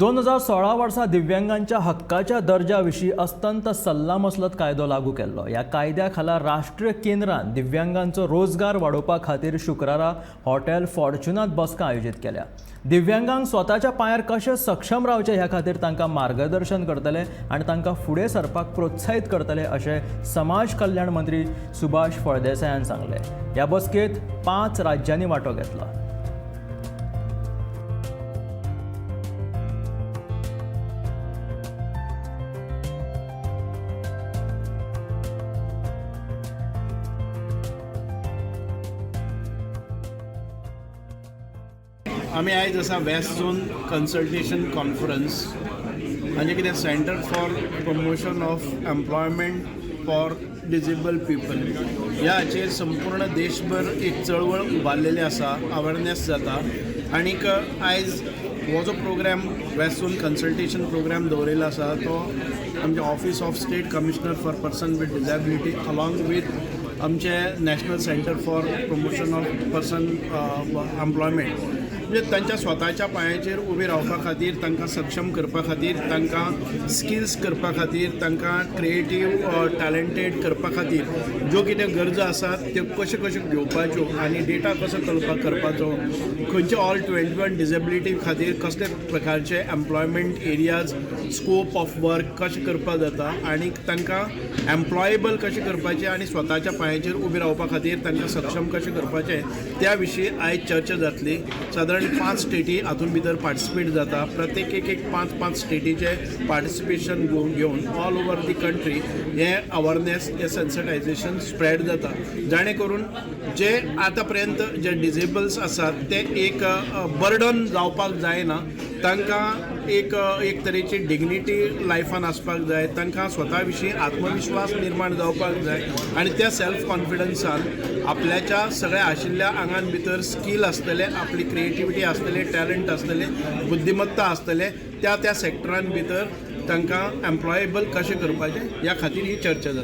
2016 वर्सा दिव्यांगांच्या हक्काच्या दर्जाविशीं अस्तंत सल्लामसलत कायदो लागू केल्लो. ह्या कायद्या खाला राष्ट्रीय केंद्रान दिव्यांगांचो रोजगार वाडोवपा खातीर शुक्रारा हॉटेल फॉर्च्युनात बसका आयोजीत केल्या. दिव्यांगांक स्वताच्या पांयार कशे सक्षम रावचे ह्या खातीर तांकां मार्गदर्शन करतले आनी तांकां फुडें सरपाक प्रोत्साहीत करतले अशें समाज कल्याण मंत्री सुभाष फळदेसायान सांगले. ह्या बसकेंत 5 राज्यांनी वांटो घेतलो. आमी आयज आसा वेस्ट झोन कन्सल्टेशन कॉन्फरन्स म्हणजे कितें centre for promotion of employment for disable people ह्या हाचेर संपूर्ण देशभर एक चळवळ उबारलेली आसा. अवेरनेस जाता आनीक आयज हो जो programme west zone consultation programme दवरिल्लो आसा तो आमचे office of state commissioner for person with disability along with आमचे national centre for promotion of person employment म्हणजे तांच्या स्वताच्या पांयाचेर उबे रावपा खातीर, तांकां सक्षम करपा खातीर, तांकां स्किल्स करपा खातीर, तांकां क्रिएटीव टॅलंटेड करपा खातीर ज्यो कितें गरजो आसात त्यो कश्यो कश्यो घेवपाच्यो आनी डेटा कसो करपाचो, खंयचे ऑल 21 डिजेबिलिटी खातीर कसले प्रकारचे employment areas, scope of work कशें करपा जाता आनी तांकां एम्प्लॉयेबल कशें करपाचें आनी स्वताच्या पांयाचेर उबे रावपा खातीर तांकां सक्षम कशें करपाचें त्या विशीं आयज चर्चा जातली. सादारण 5 स्टेटी हातूंत भितर पार्टिसिपेट जाता. प्रत्येक एक 5 स्टेटीचे पार्टिसिपेशन घेवन ऑल ओवर दी कंट्री हे अवेरनेस हे सेन्सिटायझेशन स्प्रेड जाता. जाणे करून जे आतां पर्यंत जे डिजेबल्स आसात ते एक बर्डन जावपाक जायना. तांकां एक तरेची डिग्निटी लायफान आसपाक जाय. तांकां स्वता विशीं आत्मविश्वास निर्माण जावपाक जाय आनी त्या सेल्फ कॉन्फिडन्सान आपल्याच्या सगळ्या आशिल्ल्या आंगान भितर स्कील आसतले, आपली क्रिएटिविटी आसतले, टॅलंट आसतले, बुद्धिमत्ता आसतले, त्या सेक्टरान भितर तांकां एम्प्लॉयेबल कशें करपाचें ह्या खातीर ही चर्चा जाता.